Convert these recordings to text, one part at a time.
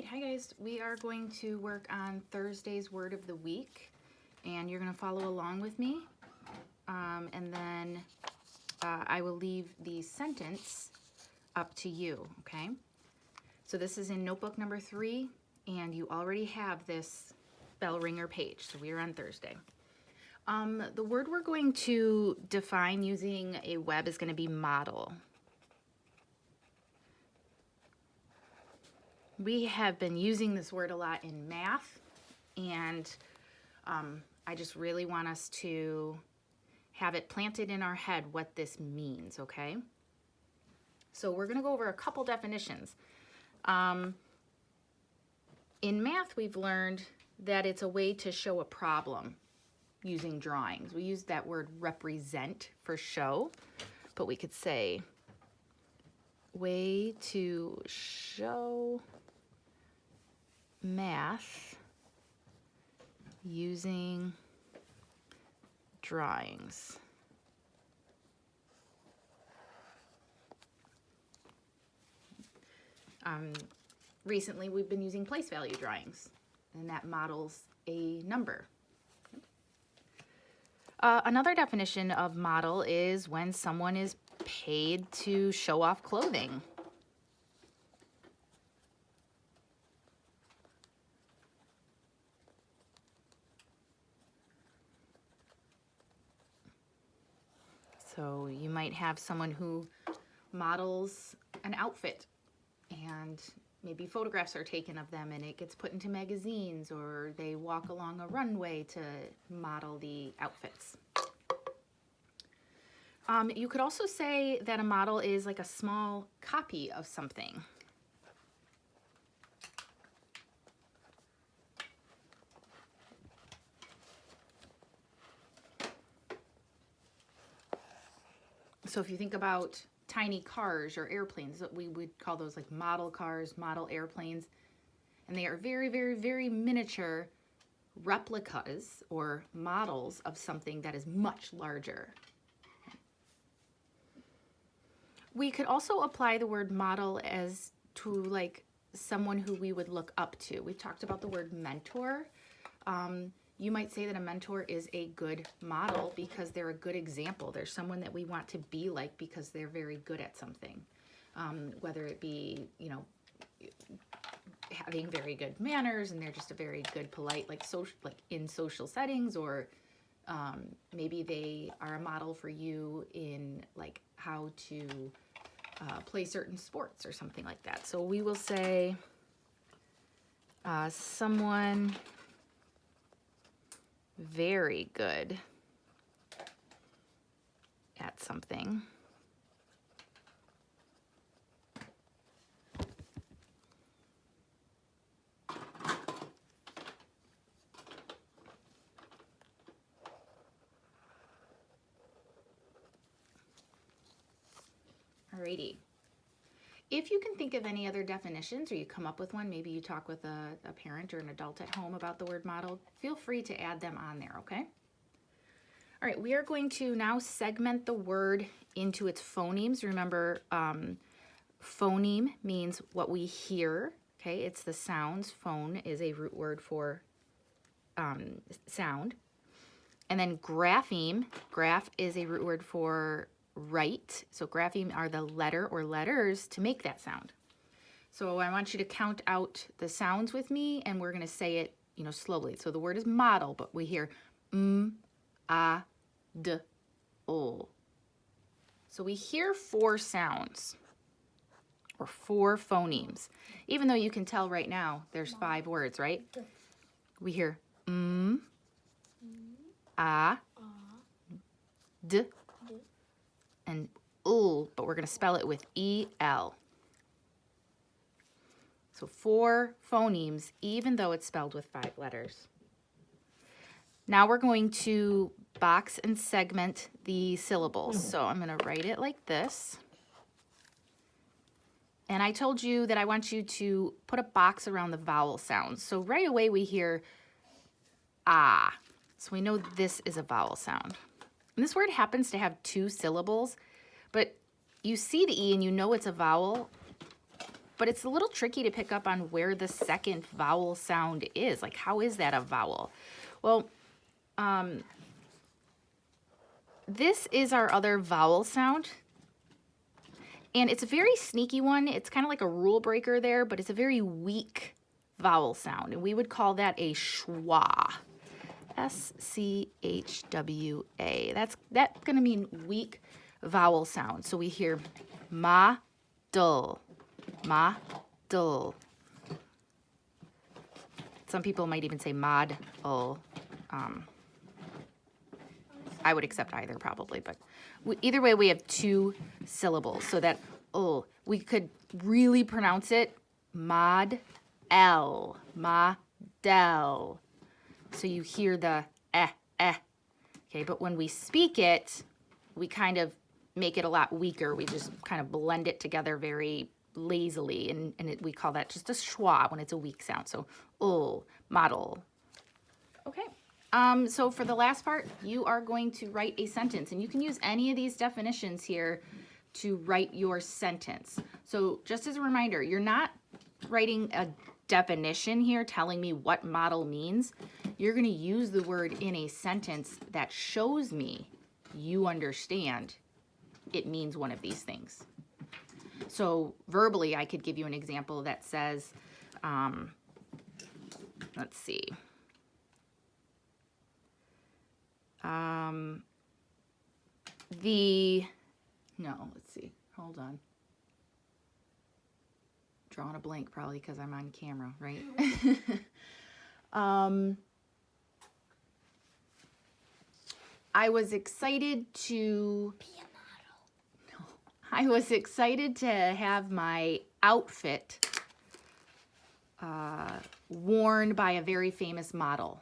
right, hi guys. We are going to work on Thursday's word of the week, and you're going to follow along with me. And then I will leave the sentence up to you, okay? So this is in notebook number 3, and you already have this Bellringer page, so we are on Thursday. The word we're going to define using a web is going to be model. We have been using this word a lot in math, and I just really want us to have it planted in our head what this means, okay? So we're going to go over a couple definitions. In math, we've learned that it's a way to show a problem using drawings. We use that word represent for show, but we could say way to show math using drawings. Recently, we've been using place value drawings, and that models a number. Another definition of model is when someone is paid to show off clothing. So you might have someone who models an outfit, and maybe photographs are taken of them and it gets put into magazines, or they walk along a runway to model the outfits. You could also say that a model is like a small copy of something. So if you think about tiny cars or airplanes, we would call those like model cars, model airplanes, and they are very, very, very miniature replicas or models of something that is much larger. We could also apply the word model as to like someone who we would look up to. We've talked about the word mentor. You might say that a mentor is a good model because they're a good example. They're someone that we want to be like because they're very good at something. Whether it be, having very good manners and they're just a very good, polite, like in social settings, or maybe they are a model for you in like how to play certain sports or something like that. So we will say someone very good at something. Alrighty. If you can think of any other definitions, or you come up with one, maybe you talk with a parent or an adult at home about the word model, feel free to add them on there, okay? All right, we are going to now segment the word into its phonemes. Remember, phoneme means what we hear, okay? It's the sounds. Phone is a root word for sound. And then grapheme, graph is a root word for write. So grapheme are the letter or letters to make that sound. So I want you to count out the sounds with me, and we're going to say it, slowly. So the word is model, but we hear a, d, o. So we hear 4 sounds or 4 phonemes. Even though you can tell right now there's 5 words, right? We hear a, d, and ul, but we're going to spell it with E-L. So 4 phonemes, even though it's spelled with 5 letters. Now we're going to box and segment the syllables. So I'm going to write it like this. And I told you that I want you to put a box around the vowel sounds. So right away we hear ah. So we know this is a vowel sound. And this word happens to have 2 syllables, but you see the E and you know it's a vowel but it's a little tricky to pick up on where the second vowel sound is. Like, how is that a vowel? Well, this is our other vowel sound. And it's a very sneaky one. It's kind of like a rule breaker there, but it's a very weak vowel sound. And we would call that a schwa. S-C-H-W-A. That's going to mean weak vowel sound. So we hear ma, dull, ma, dull. Some people might even say mod, ul. I would accept either probably, but either way we have two syllables. So that ul, we could really pronounce it mod, l, ma-del. So you hear the okay, but when we speak it, we kind of make it a lot weaker. We just kind of blend it together very lazily, and we call that just a schwa when it's a weak sound. So model. Okay, so for the last part, you are going to write a sentence, and you can use any of these definitions here to write your sentence. So just as a reminder, you're not writing a definition here telling me what model means. You're going to use the word in a sentence that shows me you understand it means one of these things. So verbally, I could give you an example that says, let's see. Let's see. Hold on. Drawing a blank probably because I'm on camera, right? I was excited to be a model. No, I was excited to have my outfit worn by a very famous model.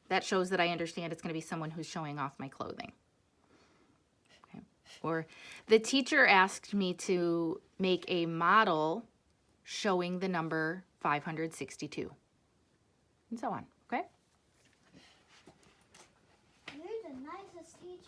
That shows that I understand it's going to be someone who's showing off my clothing. Okay. Or the teacher asked me to make a model showing the number 562, and so on.